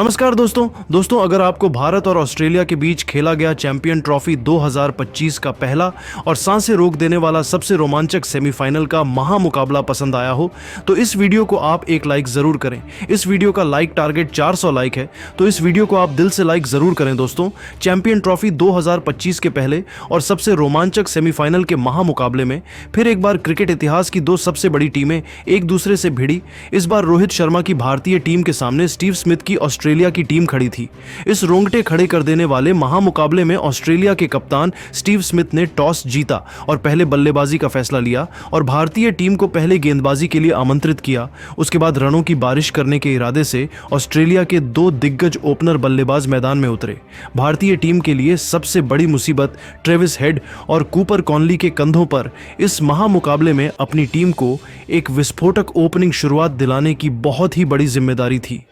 नमस्कार दोस्तों अगर आपको भारत और ऑस्ट्रेलिया के बीच खेला गया चैंपियन ट्रॉफी 2025 का पहला और सांसें रोक देने वाला सबसे रोमांचक सेमीफाइनल का महामुकाबला पसंद आया हो तो इस वीडियो को आप एक लाइक जरूर करें। इस वीडियो का लाइक टारगेट 400 लाइक है, तो इस वीडियो को आप दिल से लाइक जरूर करें। दोस्तों, चैंपियन ट्रॉफी 2025 के पहले और सबसे रोमांचक सेमीफाइनल के महामुकाबले में फिर एक बार क्रिकेट इतिहास की दो सबसे बड़ी टीमें एक दूसरे से भिड़ी। इस बार रोहित शर्मा की भारतीय टीम के सामने स्टीव स्मिथ की ऑस्ट्रेलिया की टीम खड़ी थी। इस रोंगटे खड़े कर देने वाले महामुकाबले में ऑस्ट्रेलिया के कप्तान स्टीव स्मिथ ने टॉस जीता और पहले बल्लेबाजी का फैसला लिया और भारतीय टीम को पहले गेंदबाजी के लिए आमंत्रित किया। उसके बाद रनों की बारिश करने के इरादे से ऑस्ट्रेलिया के दो दिग्गज ओपनर बल्लेबाज मैदान में उतरे। भारतीय टीम के लिए सबसे बड़ी मुसीबत ट्रेविस हेड और कूपर कॉनली के कंधों पर इस महामुकाबले में अपनी टीम को एक विस्फोटक ओपनिंग शुरुआत दिलाने की बहुत ही बड़ी जिम्मेदारी थी।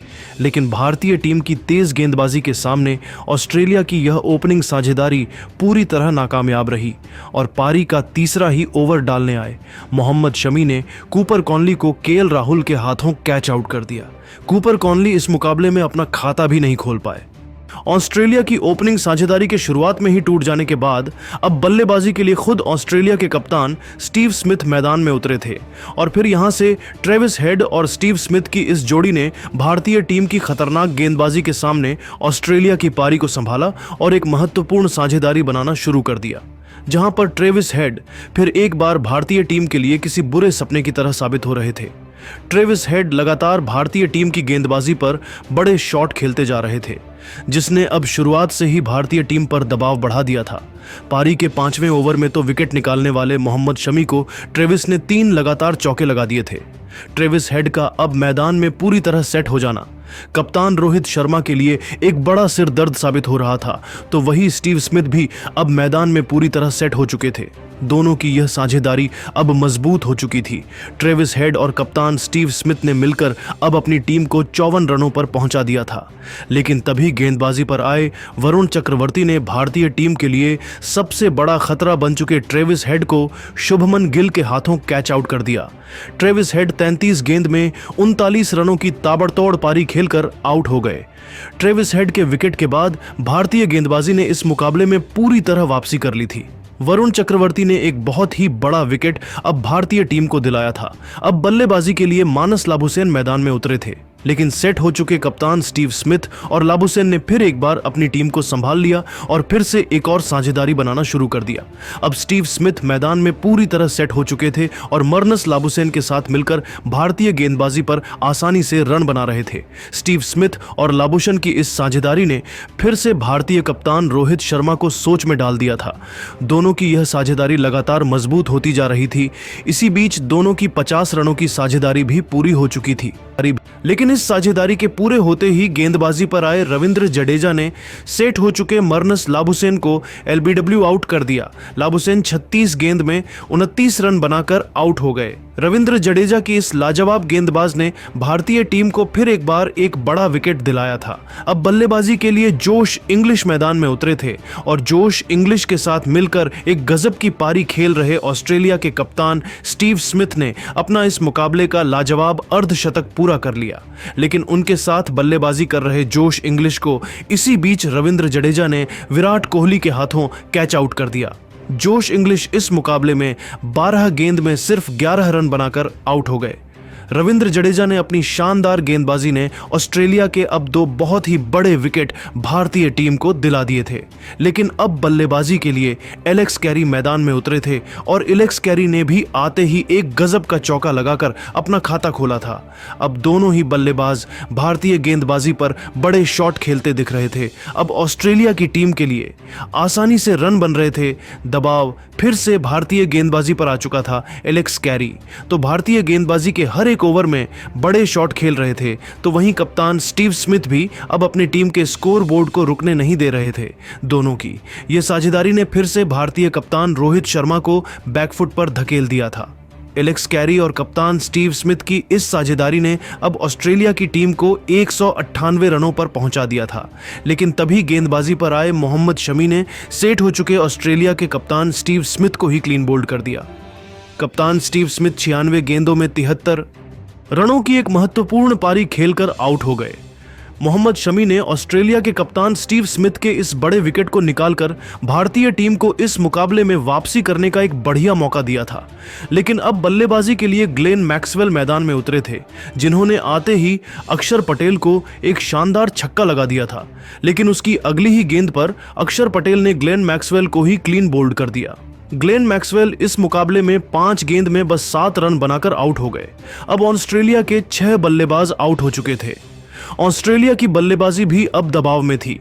लेकिन भारतीय टीम की तेज गेंदबाजी के सामने ऑस्ट्रेलिया की यह ओपनिंग साझेदारी पूरी तरह नाकामयाब रही और पारी का तीसरा ही ओवर डालने आए मोहम्मद शमी ने कूपर कॉनली को केएल राहुल के हाथों कैच आउट कर दिया। कूपर कॉनली इस मुकाबले में अपना खाता भी नहीं खोल पाए। ऑस्ट्रेलिया की ओपनिंग साझेदारी के शुरुआत में ही टूट जाने के बाद अब बल्लेबाजी के लिए खुद ऑस्ट्रेलिया के कप्तान स्टीव स्मिथ मैदान में उतरे थे और फिर यहां से ट्रेविस हेड और स्टीव स्मिथ की इस जोड़ी ने भारतीय टीम की खतरनाक गेंदबाजी के सामने ऑस्ट्रेलिया की पारी को संभाला और एक महत्वपूर्ण साझेदारी बनाना शुरू कर दिया, जहां पर ट्रेविस हेड फिर एक बार भारतीय टीम के लिए किसी बुरे सपने की तरह साबित हो रहे थे। ट्रेविस हेड लगातार भारतीय टीम की गेंदबाजी पर बड़े शॉट खेलते जा रहे थे, जिसने अब शुरुआत से ही भारतीय टीम पर दबाव बढ़ा दिया था। पारी के 5वें ओवर में तो विकेट निकालने वाले मोहम्मद शमी को ट्रेविस ने 3 लगातार चौके लगा दिए थे। ट्रेविस हेड का अब मैदान में पूरी तरह सेट हो जाना कप्तान रोहित शर्मा के लिए एक बड़ा सिर दर्द साबित हो रहा था, तो वही स्टीव स्मिथ भी अब मैदान में पूरी तरह सेट हो चुके थे। दोनों की यह साझेदारी अब मजबूत हो चुकी थी। ट्रेविस हेड और कप्तान स्टीव स्मिथ ने मिलकर अब अपनी टीम को 54 रनों पर पहुंचा दिया था। लेकिन तभी गेंदबाजी पर आए वरुण चक्रवर्ती ने भारतीय टीम के लिए सबसे बड़ा खतरा बन चुके ट्रेविस हेड को शुभमन गिल के हाथों कैच आउट कर दिया। ट्रेविस हेड 33 गेंद में 39 रनों की ताबड़तोड़ पारी खेलकर आउट हो गए। ट्रेविस हेड के विकेट के बाद भारतीय गेंदबाजी ने इस मुकाबले में पूरी तरह वापसी कर ली थी। वरुण चक्रवर्ती ने एक बहुत ही बड़ा विकेट अब भारतीय टीम को दिलाया था। अब बल्लेबाजी के लिए मानस लाबुसैन मैदान में उतरे थे, लेकिन सेट हो चुके कप्तान स्टीव स्मिथ और लाबुसैन ने फिर एक बार अपनी टीम को संभाल लिया और फिर से एक और साझेदारी बनाना शुरू कर दिया। अब स्टीव स्मिथ मैदान में पूरी तरह सेट हो चुके थे और मरनस लाबुसैन के साथ मिलकर भारतीय गेंदबाजी पर आसानी से रन बना रहे थे। स्टीव स्मिथ और लाबुसैन की इस साझेदारी ने फिर से भारतीय कप्तान रोहित शर्मा को सोच में डाल दिया था। दोनों की यह साझेदारी लगातार मजबूत होती जा रही थी। इसी बीच दोनों की 50 रनों की साझेदारी भी पूरी हो चुकी थी। लेकिन इस साझेदारी के पूरे होते ही गेंदबाजी पर आए रविंद्र जडेजा ने सेट हो चुके मरनस लाबुसैन को एलबीडब्ल्यू आउट कर दिया। लाबुसैन 36 गेंद में 29 रन बनाकर आउट हो गए। रविंद्र जडेजा की इस लाजवाब गेंदबाज ने भारतीय टीम को फिर एक बार एक बड़ा विकेट दिलाया था। अब बल्लेबाजी के लिए जोश इंग्लिश मैदान में उतरे थे और जोश इंग्लिश के साथ मिलकर एक गजब की पारी खेल रहे ऑस्ट्रेलिया के कप्तान स्टीव स्मिथ ने अपना इस मुकाबले का लाजवाब अर्धशतक पूरा कर लिया। लेकिन उनके साथ बल्लेबाजी कर रहे जोश इंग्लिश को इसी बीच रविंद्र जडेजा ने विराट कोहली के हाथों कैच आउट कर दिया। जोश इंग्लिश इस मुकाबले में 12 गेंद में सिर्फ 11 रन बनाकर आउट हो गए। रविंद्र जडेजा ने अपनी शानदार गेंदबाजी ने ऑस्ट्रेलिया के अब 2 बहुत ही बड़े विकेट भारतीय टीम को दिला दिए थे। लेकिन अब बल्लेबाजी के लिए एलेक्स कैरी मैदान में उतरे थे और एलेक्स कैरी ने भी आते ही एक गजब का चौका लगाकर अपना खाता खोला था। अब दोनों ही बल्लेबाज भारतीय गेंदबाजी पर बड़े शॉट खेलते दिख रहे थे। अब ऑस्ट्रेलिया की टीम के लिए आसानी से रन बन रहे थे। दबाव फिर से भारतीय गेंदबाजी पर आ चुका था। एलेक्स कैरी तो भारतीय गेंदबाजी के हर एक ओवर में बड़े शॉट खेल रहे थे, तो वहीं कप्तान स्टीव स्मिथ भी अब अपनी टीम के स्कोर बोर्ड को रुकने नहीं दे रहे थे। दोनों की यह साझेदारी ने फिर से भारतीय कप्तान रोहित शर्मा को बैकफुट पर धकेल दिया था। एलेक्स कैरी और कप्तान स्टीव स्मिथ की इस साझेदारी ने अब ऑस्ट्रेलिया की टीम को 198 रनों पर पहुंचा दिया था। लेकिन तभी गेंदबाजी पर आए मोहम्मद शमी ने सेट हो चुके ऑस्ट्रेलिया के कप्तान स्टीव स्मिथ को ही क्लीन बोल्ड कर दिया। कप्तान स्टीव स्मिथ 96 गेंदों में 73 रनों की एक महत्वपूर्ण पारी खेलकर आउट हो गए। मोहम्मद शमी ने ऑस्ट्रेलिया के कप्तान स्टीव स्मिथ के इस बड़े विकेट को निकालकर भारतीय टीम को इस मुकाबले में वापसी करने का एक बढ़िया मौका दिया था। लेकिन अब बल्लेबाजी के लिए ग्लेन मैक्सवेल मैदान में उतरे थे, जिन्होंने आते ही अक्षर पटेल को एक शानदार छक्का लगा दिया था। लेकिन उसकी अगली ही गेंद पर अक्षर पटेल ने ग्लेन मैक्सवेल को ही क्लीन बोल्ड कर दिया। ग्लेन मैक्सवेल इस मुकाबले में 5 गेंद में बस 7 रन बनाकर आउट हो गए। अब ऑस्ट्रेलिया के 6 बल्लेबाज आउट हो चुके थे। ऑस्ट्रेलिया की बल्लेबाजी भी अब दबाव में थी।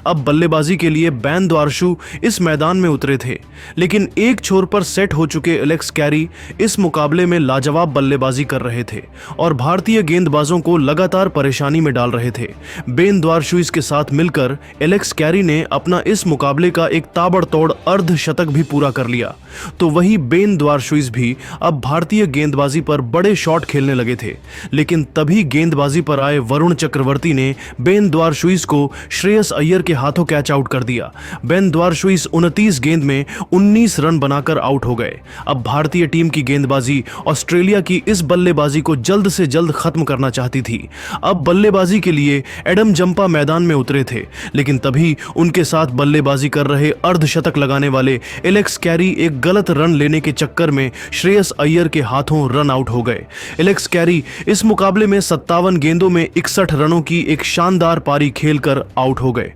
अब बल्लेबाजी के लिए बैन द्वारशु इस मैदान में उतरे थे, लेकिन एक छोर पर सेट हो चुके एलेक्स कैरी इस मुकाबले में लाजवाब बल्लेबाजी कर रहे थे और भारतीय गेंदबाजों को लगातार परेशानी में डाल रहे थे। बेन द्वारशुइस के साथ मिलकर एलेक्स कैरी ने अपना इस मुकाबले का एक ताबड़तोड़ अर्धशतक भी पूरा कर लिया। तो वही बेन द्वारशुइस भी अब भारतीय गेंदबाजी पर बड़े शॉट खेलने लगे थे, लेकिन तभी गेंदबाजी पर आए वरुण चक्रवर्ती ने बेन द्वारशुइस को श्रेयस अय्यर के हाथों कैच आउट कर दिया। बेन द्वारशुइस 29 गेंद में 19 रन बनाकर आउट हो गए। अब भारतीय टीम की गेंदबाजी ऑस्ट्रेलिया की इस बल्लेबाजी को जल्द से जल्द खत्म करना चाहती थी। अब बल्लेबाजी के लिए एडम जंपा मैदान में उतरे थे, लेकिन तभी उनके साथ बल्लेबाजी कर रहे अर्धशतक लगाने वाले एलेक्स कैरी एक गलत रन लेने के चक्कर में श्रेयस अय्यर के हाथों रन आउट हो गए। एलेक्स कैरी इस मुकाबले में 57 गेंदों में 61 रनों की एक शानदार पारी खेलकर आउट हो गए।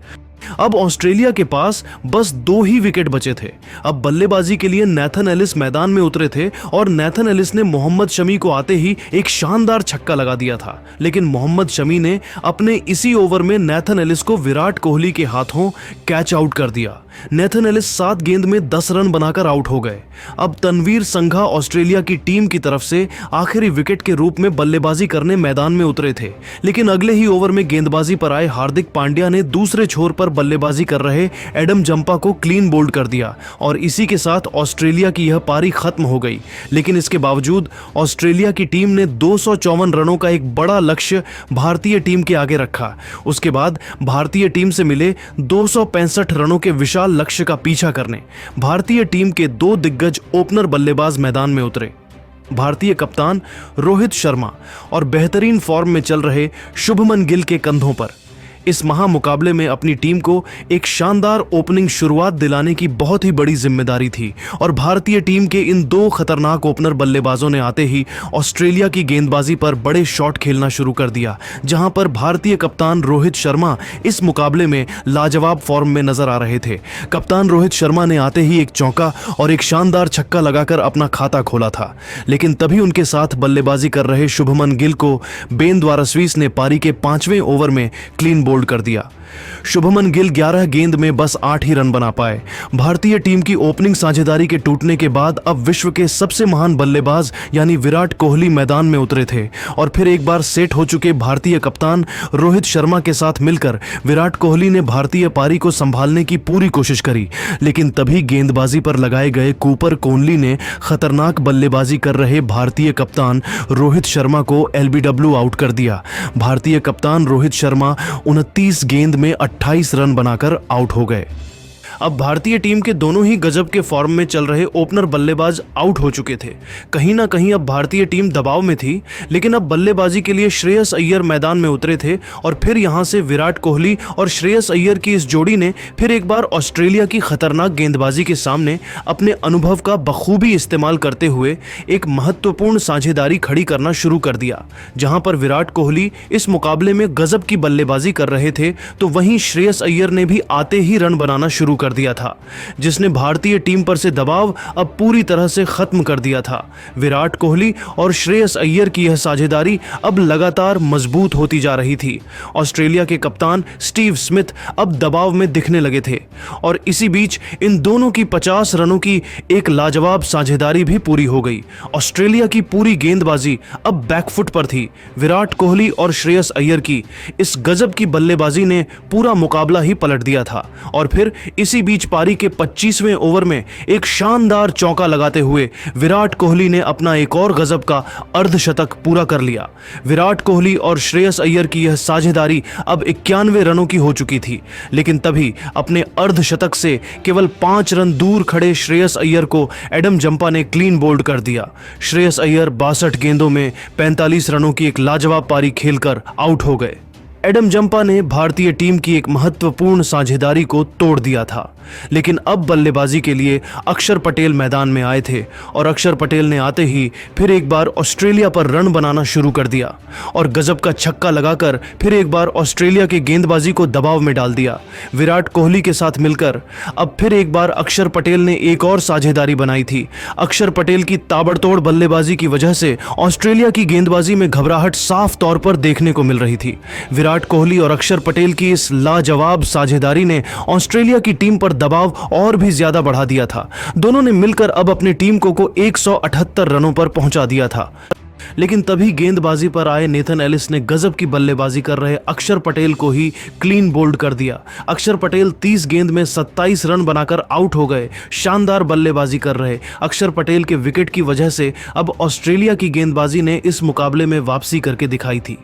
अब ऑस्ट्रेलिया के पास बस 2 ही विकेट बचे थे। अब बल्लेबाजी के लिए नैथन एलिस मैदान में उतरे थे और नैथन एलिस ने मोहम्मद शमी को आते ही एक शानदार छक्का लगा दिया था, लेकिन मोहम्मद शमी ने अपने इसी ओवर में नैथन एलिस को विराट कोहली के हाथों कैच आउट कर दिया। नैथन एलिस 7 गेंद में 10 रन बनाकर आउट हो गए। अब तनवीर संघा ऑस्ट्रेलिया की टीम की तरफ से आखिरी विकेट के रूप में बल्लेबाजी करने मैदान में उतरे थे, लेकिन अगले ही ओवर में गेंदबाजी पर आए हार्दिक पांड्या ने दूसरे छोर पर बल्लेबाजी कर रहे एडम जंपा को क्लीन बोल्ड कर दिया और इसी के साथ ऑस्ट्रेलिया की यह पारी खत्म हो गई। लेकिन इसके बावजूद ऑस्ट्रेलिया की टीम ने 254 रनों का एक बड़ा लक्ष्य भारतीय टीम के आगे रखा। उसके बाद भारतीय टीम से मिले 265 रनों के विशाल लक्ष्य का पीछा करने भारतीय टीम के 2 दिग्गज ओपनर बल्लेबाज मैदान में उतरे। भारतीय कप्तान रोहित शर्मा और बेहतरीन फॉर्म में चल रहे शुभमन गिल के कंधों पर इस महामुकाबले में अपनी टीम को एक शानदार ओपनिंग शुरुआत दिलाने की बहुत ही बड़ी जिम्मेदारी थी और भारतीय टीम के इन 2 खतरनाक ओपनर बल्लेबाजों ने आते ही ऑस्ट्रेलिया की गेंदबाजी पर बड़े शॉट खेलना शुरू कर दिया, जहां पर भारतीय कप्तान रोहित शर्मा इस मुकाबले में लाजवाब फॉर्म में नजर आ रहे थे। कप्तान रोहित शर्मा ने आते ही एक चौका और एक शानदार छक्का लगाकर अपना खाता खोला था, लेकिन तभी उनके साथ बल्लेबाजी कर रहे शुभमन गिल को बेन द्वारशुइस ने पारी के 5वें ओवर में क्लीन बोल्ड कर दिया। शुभमन गिल 11 गेंद में बस 8 ही रन बना पाए। भारतीय टीम की ओपनिंग साझेदारी के टूटने के बाद अब विश्व के सबसे महान बल्लेबाज यानी विराट कोहली मैदान में उतरे थे और फिर एक बार सेट हो चुके भारतीय कप्तान रोहित शर्मा के साथ मिलकर विराट कोहली ने भारतीय पारी को संभालने की पूरी कोशिश करी, लेकिन तभी गेंदबाजी पर लगाए गए कूपर कोहली ने खतरनाक बल्लेबाजी कर रहे भारतीय कप्तान रोहित शर्मा को एलबीडब्ल्यू आउट कर दिया। भारतीय कप्तान रोहित शर्मा 29 गेंद में 28 रन बनाकर आउट हो गए। अब भारतीय टीम के दोनों ही गजब के फॉर्म में चल रहे ओपनर बल्लेबाज आउट हो चुके थे। कहीं ना कहीं अब भारतीय टीम दबाव में थी, लेकिन अब बल्लेबाजी के लिए श्रेयस अय्यर मैदान में उतरे थे और फिर यहां से विराट कोहली और श्रेयस अय्यर की इस जोड़ी ने फिर एक बार ऑस्ट्रेलिया की खतरनाक गेंदबाजी के सामने अपने अनुभव का बखूबी इस्तेमाल करते हुए एक महत्वपूर्ण साझेदारी खड़ी करना शुरू कर दिया। जहां पर विराट कोहली इस मुकाबले में गजब की बल्लेबाजी कर रहे थे, तो वहीं श्रेयस अय्यर ने भी आते ही रन बनाना शुरू कर दिया था, जिसने भारतीय टीम पर से दबाव अब पूरी तरह से खत्म कर दिया था। विराट कोहली और श्रेयस अय्यर की यह साझेदारी अब लगातार मजबूत होती जा रही थी। ऑस्ट्रेलिया के कप्तान स्टीव स्मिथ अब दबाव में दिखने लगे थे और इसी बीच इन दोनों की 50 रनों की एक लाजवाब साझेदारी भी पूरी हो गई। ऑस्ट्रेलिया की पूरी गेंदबाजी अब बैकफुट पर थी। विराट कोहली और श्रेयस अय्यर की इस गजब की बल्लेबाजी ने पूरा मुकाबला ही पलट दिया था और फिर इसी बीच पारी के 25वें ओवर में एक शानदार चौका लगाते हुए विराट कोहली ने अपना एक और गजब का अर्धशतक पूरा कर लिया। विराट कोहली और श्रेयस अय्यर की यह साझेदारी अब 91 रनों की हो चुकी थी, लेकिन तभी अपने अर्धशतक से केवल 5 रन दूर खड़े श्रेयस अय्यर को एडम जंपा ने क्लीन बोल्ड कर दिया। श्रेयस अय्यर 62 गेंदों में 45 रनों की एक लाजवाब पारी खेलकर आउट हो गए। एडम जंपा ने भारतीय टीम की एक महत्वपूर्ण साझेदारी को तोड़ दिया था, लेकिन अब बल्लेबाजी के लिए अक्षर पटेल मैदान में आए थे और अक्षर पटेल ने आते ही फिर एक बार ऑस्ट्रेलिया पर रन बनाना शुरू कर दिया और गजब का छक्का लगाकर फिर एक बार ऑस्ट्रेलिया के गेंदबाजी को दबाव में डाल दिया। विराट कोहली के साथ मिलकर अब फिर एक बार अक्षर पटेल ने एक और साझेदारी बनाई थी। अक्षर पटेल की ताबड़तोड़ बल्लेबाजी की वजह से ऑस्ट्रेलिया की गेंदबाजी में घबराहट साफ तौर पर देखने को मिल रही थी। विराट कोहली और अक्षर पटेल की इस लाजवाब साझेदारी ने ऑस्ट्रेलिया की टीम पर दबाव और भी ज्यादा बढ़ा दिया था। दोनों ने मिलकर अब अपनी टीम को 178 रनों पर पहुंचा दिया था। लेकिन तभी गेंदबाजी पर आए नेथन एलिस ने गजब की बल्लेबाजी कर रहे अक्षर पटेल को ही क्लीन बोल्ड कर दिया। अक्षर पटेल 30 गेंद में 27 रन बनाकर आउट हो गए। शानदार बल्लेबाजी कर रहे अक्षर पटेल के विकेट की वजह से अब ऑस्ट्रेलिया की गेंदबाजी ने इस मुकाबले में वापसी करके दिखाई थी।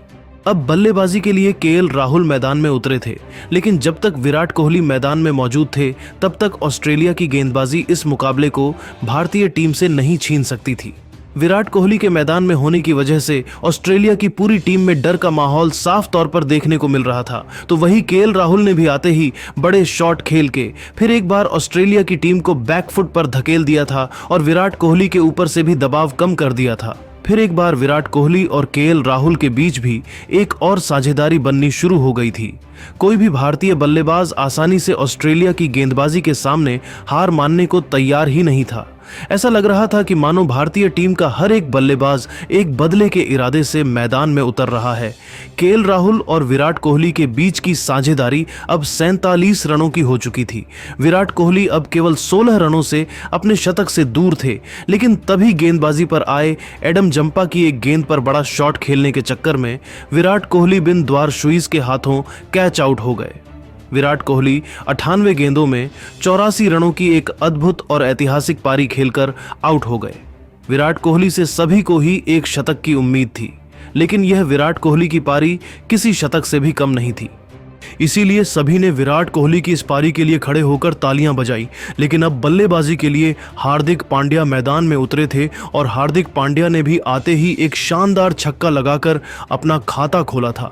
अब बल्लेबाजी के लिए केएल राहुल मैदान में उतरे थे, लेकिन जब तक विराट कोहली मैदान में मौजूद थे तब तक ऑस्ट्रेलिया की गेंदबाजी इस मुकाबले को भारतीय टीम से नहीं छीन सकती थी। विराट कोहली के मैदान में होने की वजह से ऑस्ट्रेलिया की पूरी टीम में डर का माहौल साफ तौर पर देखने को मिल रहा था। तो वही केएल राहुल ने भी आते ही बड़े शॉट खेल के फिर एक बार ऑस्ट्रेलिया की टीम को बैकफुट पर धकेल दिया था और विराट कोहली के ऊपर से भी दबाव कम कर दिया था। फिर एक बार विराट कोहली और केएल राहुल के बीच भी एक और साझेदारी बननी शुरू हो गई थी। कोई भी भारतीय बल्लेबाज आसानी से ऑस्ट्रेलिया की गेंदबाजी के सामने हार मानने को तैयार ही नहीं था। ऐसा लग रहा था कि मानो भारतीय टीम का हर एक बल्लेबाज एक बदले के इरादे से मैदान में उतर रहा है। केएल राहुल और विराट कोहली के बीच की साझेदारी अब 47 रनों की हो चुकी थी। विराट कोहली अब केवल 16 रनों से अपने शतक से दूर थे, लेकिन तभी गेंदबाजी पर आए एडम जंपा की एक गेंद पर बड़ा शॉट खेलने के चक्कर में विराट कोहली बिन द्वारशुइस के हाथों कैच आउट हो गए। विराट कोहली 98 गेंदों में 84 रनों की एक अद्भुत और ऐतिहासिक पारी खेलकर आउट हो गए। विराट कोहली से सभी को ही एक शतक की उम्मीद थी, लेकिन यह विराट कोहली की पारी किसी शतक से भी कम नहीं थी। इसीलिए सभी ने विराट कोहली की इस पारी के लिए खड़े होकर तालियां बजाई। लेकिन अब बल्लेबाजी के लिए हार्दिक पांड्या मैदान में उतरे थे और हार्दिक पांड्या ने भी आते ही एक शानदार छक्का लगाकर अपना खाता खोला था।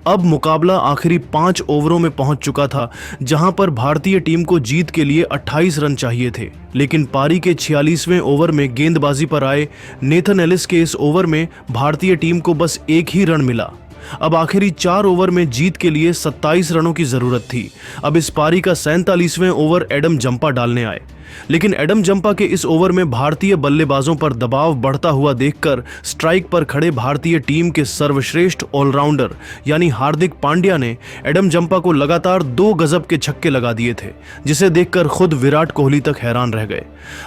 अब मुकाबला आखिरी 5 ओवरों में पहुंच चुका था, जहां पर भारतीय टीम को जीत के लिए 28 रन चाहिए थे। लेकिन पारी के 46वें ओवर में गेंदबाजी पर आए नेथन एलिस के इस ओवर में भारतीय टीम को बस एक ही रन मिला। अब आखिरी 4 ओवर में जीत के लिए 27 रनों की जरूरत थी। अब इस पारी का 47वें ओवर एडम जंपा डालने आए, लेकिन एडम जंपा के इस ओवर में भारतीय बल्लेबाजों पर दबाव बढ़ता हुआ देखकर स्ट्राइक पर खड़े भारतीय टीम के सर्वश्रेष्ठ ऑलराउंडर यानी हार्दिक पांड्या ने एडम जंपा को लगातार 2 गजब के छक्के लगा दिए थे, जिसे देखकर खुद विराट कोहली तक हैरान रह गए।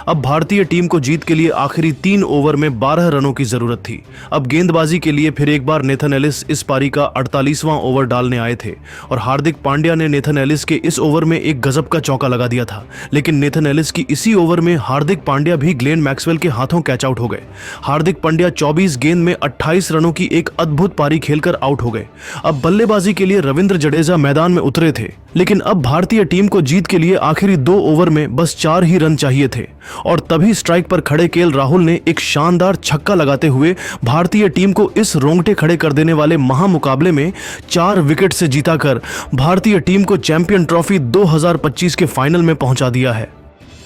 अब भारतीय टीम को जीत के लिए आखिरी 3 ओवर में 12 रनों की जरूरत थी। अब गेंदबाजी के लिए फिर एक बार नेथन एलिस इस पारी का 48वां ओवर डालने आए थे और हार्दिक पांड्या ने नेथन एलिस के इस ओवर में एक गजब का चौका लगा दिया था। लेकिन नेथन एलिस कि इसी ओवर में हार्दिक पांड्या भी ग्लेन मैक्सवेल के हाथों कैच आउट हो गए। हार्दिक पांड्या 24 गेंद में 28 रनों की एक अद्भुत पारी खेलकर आउट हो गए। अब बल्लेबाजी के लिए रविंद्र जडेजा मैदान में उतरे थे, लेकिन अब भारतीय टीम को जीत के लिए आखिरी 2 ओवर में बस 4 ही रन चाहिए थे और तभी स्ट्राइक पर खड़े केएल राहुल ने एक शानदार छक्का लगाते हुए भारतीय टीम को इस रोंगटे खड़े कर देने वाले महामुकाबले में 4 विकेट से जीताकर भारतीय टीम को चैंपियन ट्रॉफी 2025 के फाइनल में पहुंचा दिया है।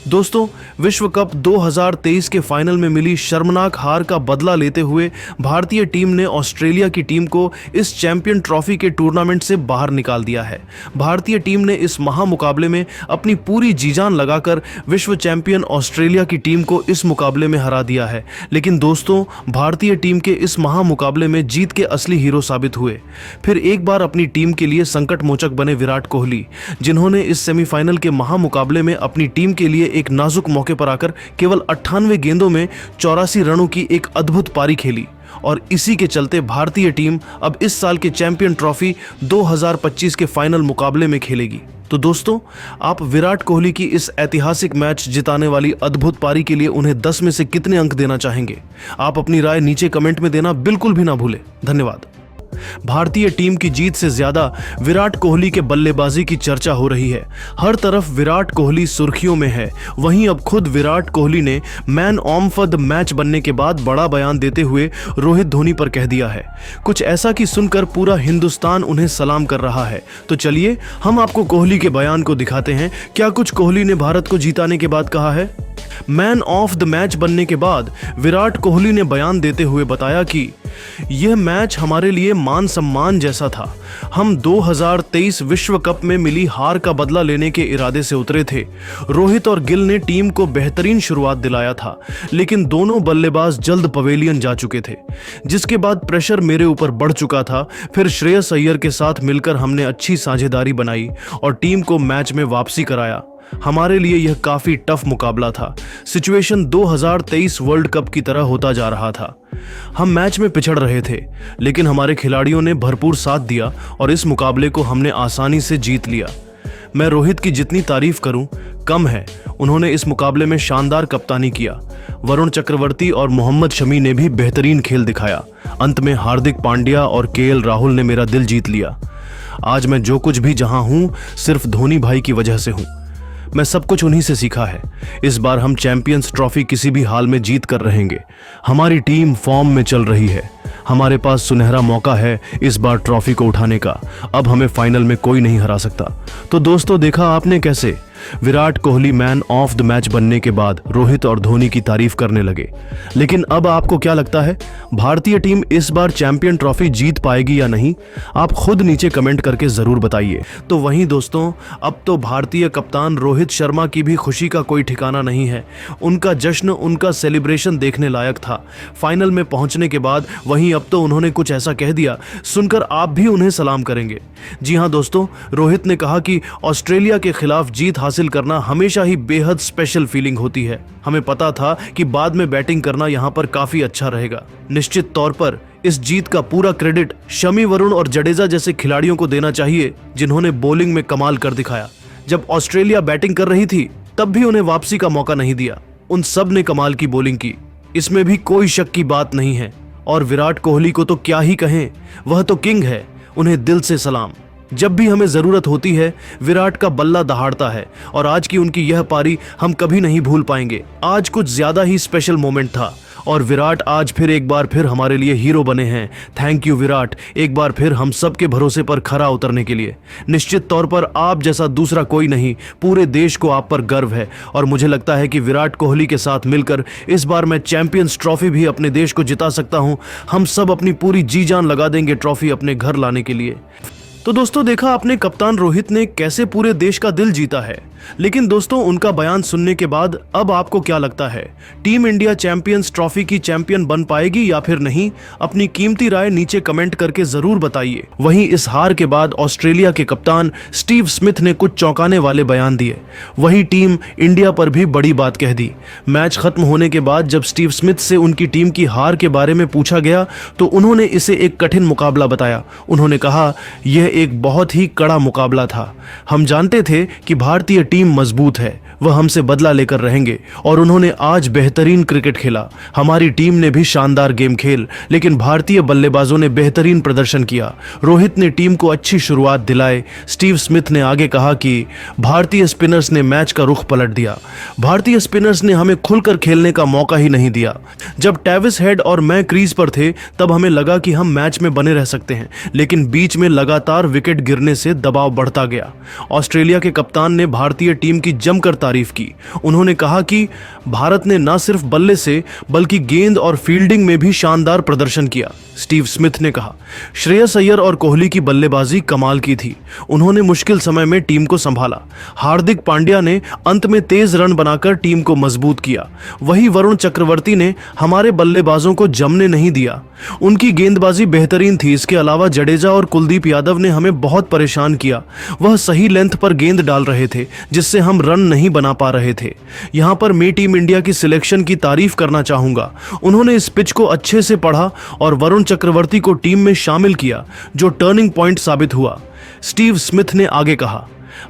दोस्तों, विश्व कप 2023 के फाइनल में मिली शर्मनाक हार का बदला लेते हुए भारतीय टीम ने ऑस्ट्रेलिया की टीम को इस चैंपियन ट्रॉफी के टूर्नामेंट से बाहर निकाल दिया है। भारतीय टीम ने इस महामुकाबले में अपनी पूरी जी-जान लगाकर विश्व चैंपियन ऑस्ट्रेलिया की टीम को इस मुकाबले में हरा दिया है। लेकिन दोस्तों, भारतीय टीम के इस महामुकाबले में जीत के असली हीरो साबित हुए फिर एक बार अपनी टीम के लिए संकट मोचक बने विराट कोहली, जिन्होंने इस सेमीफाइनल के महामुकाबले में अपनी टीम के लिए एक नाजुक मौके पर आकर केवल 98 गेंदों में 84 रनों की एक अद्भुत पारी खेली और इसी के चलते भारतीय टीम अब इस साल के चैंपियन ट्रॉफी 2025 के फाइनल मुकाबले में खेलेगी। तो दोस्तों, आप विराट कोहली की इस ऐतिहासिक मैच जिताने वाली अद्भुत पारी के लिए उन्हें 10 में से कितने अंक देना चाहेंगे? आप अपनी राय नीचे कमेंट में देना बिल्कुल भी ना भूलें। धन्यवाद। भारतीय टीम की जीत से ज्यादा विराट कोहली के बल्लेबाजी की चर्चा हो रही है। हर तरफ विराट कोहली सुर्खियों में है। वहीं अब खुद विराट कोहली ने मैन ऑफ द मैच बनने के बाद बड़ा बयान देते हुए रोहित धोनी पर कह दिया है कुछ ऐसा कि सुनकर पूरा हिंदुस्तान उन्हें सलाम कर रहा है। तो चलिए हम आपको कोहली के बयान को दिखाते हैं। क्या कुछ कोहली ने भारत को जीताने के बाद कहा है। मैन ऑफ द मैच बनने के बाद विराट कोहली ने बयान देते हुए बताया कि यह मैच हमारे लिए मान सम्मान जैसा था। हम 2023 विश्व कप में मिली हार का बदला लेने के इरादे से उतरे थे। रोहित और गिल ने टीम को बेहतरीन शुरुआत दिलाया था, लेकिन दोनों बल्लेबाज जल्द पवेलियन जा चुके थे, जिसके बाद प्रेशर मेरे ऊपर बढ़ चुका था। फिर श्रेयस अय्यर के साथ मिलकर हमने अच्छी साझेदारी बनाई और टीम को मैच में वापसी कराया। हमारे लिए यह काफी टफ मुकाबला था। सिचुएशन 2023 वर्ल्ड कप की तरह होता जा रहा था। हम मैच में पिछड़ रहे थे, लेकिन हमारे खिलाड़ियों ने भरपूर साथ दिया और इस मुकाबले को हमने आसानी से जीत लिया। मैं रोहित की जितनी तारीफ करूं कम है। उन्होंने इस मुकाबले में शानदार कप्तानी किया। वरुण चक्रवर्ती और मोहम्मद शमी ने भी बेहतरीन खेल दिखाया। अंत में हार्दिक पांड्या और केएल राहुल ने मेरा दिल जीत लिया। आज मैं जो कुछ भी जहां हूं सिर्फ धोनी भाई की वजह से हूं। मैं सब कुछ उन्हीं से सीखा है। इस बार हम चैंपियंस ट्रॉफी किसी भी हाल में जीत कर रहेंगे। हमारी टीम फॉर्म में चल रही है। हमारे पास सुनहरा मौका है इस बार ट्रॉफी को उठाने का। अब हमें फाइनल में कोई नहीं हरा सकता। तो दोस्तों, देखा आपने कैसे Virat Kohli man of the match बनने के बाद रोहित और धोनी की तारीफ करने लगे। लेकिन अब आपको क्या लगता है, भारतीय टीम इस बार चैंपियन ट्रॉफी जीत पाएगी या नहीं? आप खुद नीचे कमेंट करके जरूर बताइए। तो वहीं दोस्तों, अब तो भारतीय कप्तान रोहित शर्मा की भी खुशी का कोई ठिकाना नहीं है। उनका जश्न, उनका सेलिब्रेशन देखने लायक था फाइनल में पहुंचने के बाद। वहीं अब तो उन्होंने कुछ ऐसा कह दिया, सुनकर आप भी उन्हें सलाम करेंगे। जी हां दोस्तों, रोहित ने कहा कि ऑस्ट्रेलिया के खिलाफ जीत हासिल करना हमेशा ही बेहद स्पेशल फीलिंग होती है। हमें पता था कि बाद में बैटिंग करना यहां पर काफी अच्छा रहेगा। निश्चित तौर पर इस जीत का पूरा क्रेडिट शमी, वरुण और जडेजा जैसे खिलाड़ियों को देना चाहिए, जिन्होंने बॉलिंग में कमाल कर दिखाया। जब ऑस्ट्रेलिया बैटिंग कर रही थी तब भी उन्हें वापसी का मौका नहीं दिया। उन सब ने कमाल की बॉलिंग की, इसमें भी कोई शक की बात नहीं है। और विराट कोहली को तो क्या ही कहें, वह तो किंग है। उन्हें दिल से सलाम। जब भी हमें जरूरत होती है विराट का बल्ला दहाड़ता है और आज की उनकी यह पारी हम कभी नहीं भूल पाएंगे। आज कुछ ज्यादा ही स्पेशल मोमेंट था और विराट आज फिर एक बार फिर हमारे लिए हीरो बने हैं। थैंक यू विराट, एक बार फिर हम सबके भरोसे पर खरा उतरने के लिए। निश्चित तौर पर आप जैसा दूसरा कोई नहीं, पूरे देश को आप पर गर्व है और मुझे लगता है कि विराट कोहली के साथ मिलकर इस बार मैं चैंपियंस ट्रॉफी भी अपने देश को जिता सकता हूं। हम सब अपनी पूरी जी जान लगा देंगे ट्रॉफी अपने घर लाने के लिए। तो दोस्तों, देखा आपने कप्तान रोहित ने कैसे पूरे देश का दिल जीता है। लेकिन दोस्तों, उनका बयान सुनने के बाद अब आपको क्या लगता है, टीम इंडिया चैंपियंस ट्रॉफी की चैंपियन बन पाएगी या फिर नहीं? अपनी कीमती राय नीचे कमेंट करके जरूर बताइए। वहीं इस हार के बाद ऑस्ट्रेलिया के कप्तान स्टीव स्मिथ ने कुछ चौंकाने वाले बयान दिए। वहीं टीम इंडिया पर भी बड़ी बात कह दी। मैच खत्म होने के बाद जब स्टीव स्मिथ से उनकी टीम की हार के बारे में पूछा गया तो उन्होंने इसे एक कठिन मुकाबला बताया। उन्होंने कहा, यह एक बहुत ही कड़ा मुकाबला था। हम जानते थे कि भारतीय टीम मजबूत है, वह हमसे बदला लेकर रहेंगे और उन्होंने आज बेहतरीन क्रिकेट खेला। हमारी टीम ने भी शानदार गेम खेल, लेकिन भारतीय बल्लेबाजों ने बेहतरीन प्रदर्शन किया। रोहित ने टीम को अच्छी शुरुआत दिलाई। स्टीव स्मिथ ने आगे कहा कि भारतीय स्पिनर्स ने मैच का रुख पलट दिया। भारतीय स्पिनर्स ने हमें खुलकर खेलने का मौका ही नहीं दिया। जब ट्रेविस हेड और मैं क्रीज पर थे तब हमें लगा कि हम मैच में बने रह सकते हैं, लेकिन बीच में लगातार विकेट गिरने से दबाव बढ़ता गया। ऑस्ट्रेलिया के कप्तान ने भारतीय टीम की जमकर तारीफ की। उन्होंने कहा कि भारत ने न सिर्फ बल्ले से बल्कि गेंद और फील्डिंग में भी शानदार प्रदर्शन किया। स्टीव स्मिथ ने कहा, श्रेयस अय्यर और कोहली की बल्लेबाजी कमाल की थी। उन्होंने मुश्किल समय में टीम को संभाला। हार्दिक पांड्या ने अंत में तेज रन बनाकर टीम को मजबूत किया। वहीं वरुण चक्रवर्ती ने हमारे बल्लेबाजों को जमने नहीं दिया। उनकी गेंदबाजी बेहतरीन थी। इसके अलावा जडेजा और कुलदीप यादव ने हमें बहुत परेशान किया। वह सही लेंथ पर गेंद डाल रहे थे जिससे हम रन नहीं बना पा रहे थे। यहां पर मैं टीम इंडिया की सिलेक्शन की तारीफ करना चाहूंगा। उन्होंने इस पिच को अच्छे से पढ़ा और वरुण चक्रवर्ती को टीम में शामिल किया, जो टर्निंग पॉइंट साबित हुआ। स्टीव स्मिथ ने आगे कहा,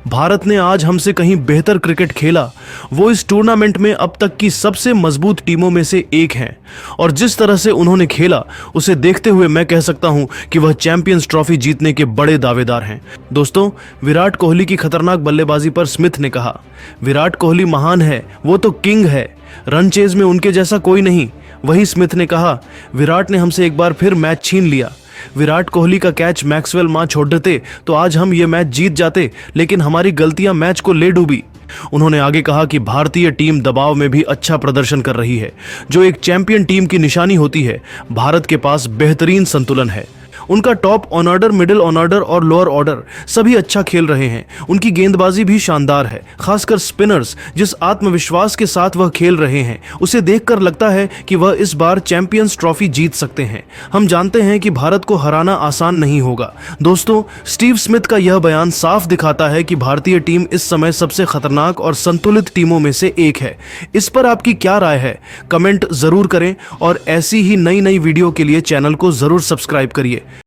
भारत ने आज हमसे कहीं बेहतर क्रिकेट खेला। वो इस टूर्नामेंट में अब तक की सबसे मजबूत टीमों में से एक हैं और जिस तरह से उन्होंने खेला उसे देखते हुए मैं कह सकता हूं कि वह चैंपियंस ट्रॉफी जीतने के बड़े दावेदार हैं। दोस्तों, विराट कोहली की खतरनाक बल्लेबाजी पर स्मिथ ने कहा, विराट कोहली महान है, वो तो किंग है, रन चेज में उनके जैसा कोई नहीं। वही स्मिथ ने कहा, विराट ने हमसे एक बार फिर मैच छीन लिया। विराट कोहली का कैच मैक्सवेल मां छोड़ देते तो आज हम ये मैच जीत जाते, लेकिन हमारी गलतियां मैच को ले डूबी। उन्होंने आगे कहा कि भारतीय टीम दबाव में भी अच्छा प्रदर्शन कर रही है, जो एक चैंपियन टीम की निशानी होती है। भारत के पास बेहतरीन संतुलन है। उनका top on order, middle on order और लोअर ऑर्डर सभी अच्छा खेल रहे हैं। उनकी गेंदबाजी भी शानदार है, खासकर स्पिनर्स जिस आत्मविश्वास के साथ वह खेल रहे हैं उसे देखकर लगता है कि वह इस बार चैंपियंस ट्रॉफी जीत सकते हैं। हम जानते हैं कि भारत को हराना आसान नहीं होगा। दोस्तों, स्टीव स्मिथ का यह बयान साफ दिखाता है कि भारतीय टीम इस समय सबसे खतरनाक और संतुलित टीमों में से एक है। इस पर आपकी क्या राय है? कमेंट जरूर करें और ऐसी ही नई नई वीडियो के लिए चैनल को जरूर सब्सक्राइब करिए।